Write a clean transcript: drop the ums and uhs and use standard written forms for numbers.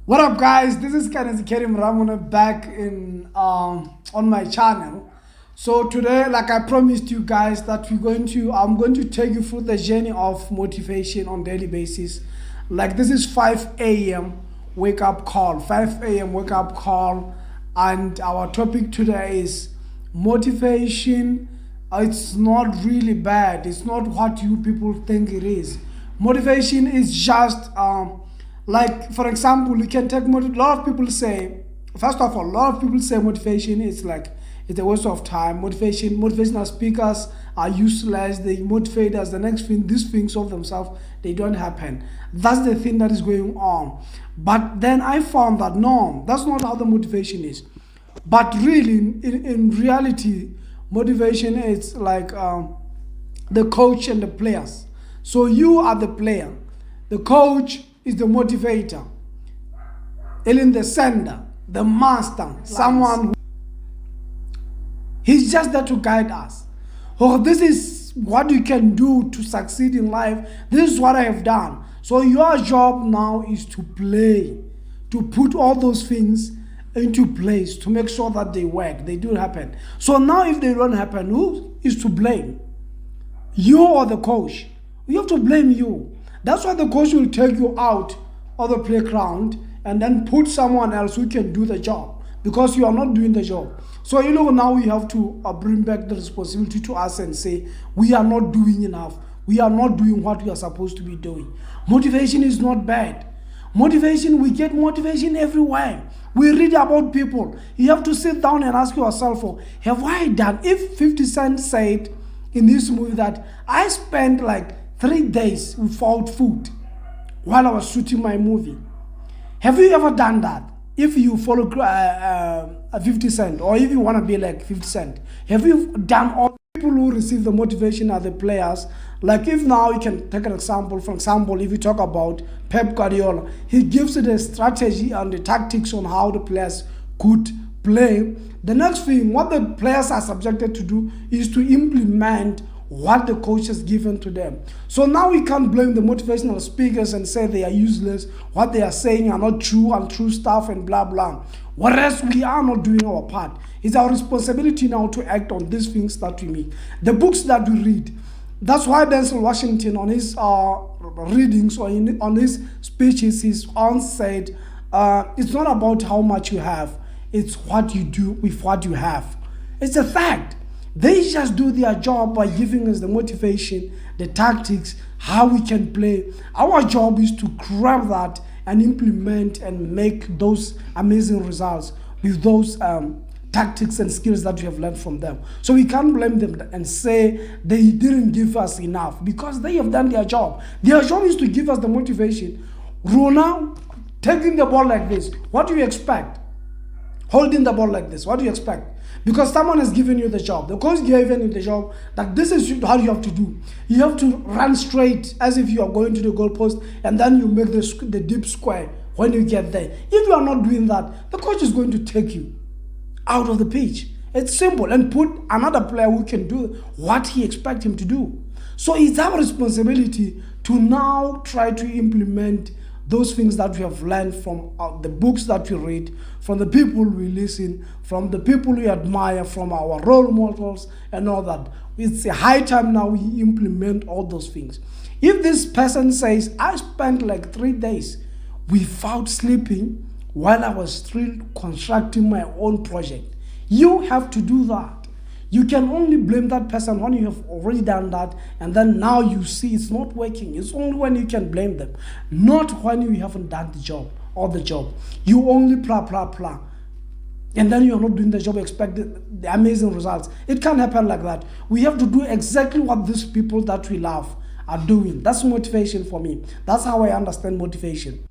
What up, guys? This is Kerim Ramona back in on my channel. So today, like I promised you guys, that I'm going to take you through the journey of motivation on daily basis. Like this is 5 a.m. wake up call, 5 a.m. wake up call, and our topic today is motivation. It's not really bad. It's not what you people think it is. Motivation is just like, for example, you can take a lot of people say, first of all, a lot of people say motivation is like it's a waste of time. Motivational speakers are useless. They motivate us. The next thing, these things of themselves, they don't happen. That's the thing that is going on. But then I found that no, that's not how the motivation is. But really, in reality, motivation is like the coach and the players. So you are the player. The coach is the motivator. Ellen the sender, the master, someone who, he's just there to guide us. Oh, this is what you can do to succeed in life. This is what I have done. So your job now is to play, to put all those things into place, to make sure that they work, they do happen. So now if they don't happen, who is to blame? You or the coach? You have to blame you. That's why the coach will take you out of the playground and then put someone else who can do the job, because you are not doing the job. So now we have to bring back the responsibility to us and say we are not doing enough. We are not doing what we are supposed to be doing. Motivation is not bad. Motivation, we get motivation everywhere. We read about people. You have to sit down and ask yourself, have I done? If 50 Cent said in this movie that I spent like 3 days without food while I was shooting my movie. Have you ever done that? If you follow 50 Cent, or if you want to be like 50 Cent, have you done all? People who receive the motivation are the players. Like if now you can take an example, for example, if you talk about Pep Guardiola, he gives you the strategy and the tactics on how the players could play. The next thing, what the players are subjected to do is to implement what the coach has given to them. So now we can't blame the motivational speakers and say they are useless. What they are saying are not true, untrue stuff and blah blah. Whereas we are not doing our part. It's our responsibility now to act on these things that we meet. The books that we read. That's why Denzel Washington on his readings or on his speeches, he's once said, it's not about how much you have, it's what you do with what you have. It's a fact. They just do their job by giving us the motivation, the tactics, how we can play. Our job is to grab that and implement and make those amazing results with those tactics and skills that we have learned from them. So we can't blame them and say they didn't give us enough, because they have done their job. Their job is to give us the motivation. Rona, taking the ball like this, what do you expect? Holding the ball like this, what do you expect? Because someone has given you the job. The coach gave you the job that this is how you have to do. You have to run straight as if you are going to the goalpost, and then you make the deep square when you get there. If you are not doing that, the coach is going to take you out of the pitch. It's simple, and put another player who can do what he expects him to do. So it's our responsibility to now try to implement those things that we have learned from the books that we read, from the people we listen, from the people we admire, from our role models and all that. It's a high time now we implement all those things. If this person says, I spent like 3 days without sleeping while I was still constructing my own project, you have to do that. You can only blame that person when you have already done that, and then now you see it's not working. It's only when you can blame them, not when you haven't done the job or the job. You only blah, and then you are not doing the job, expect the amazing results. It can't happen like that. We have to do exactly what these people that we love are doing. That's motivation for me. That's how I understand motivation.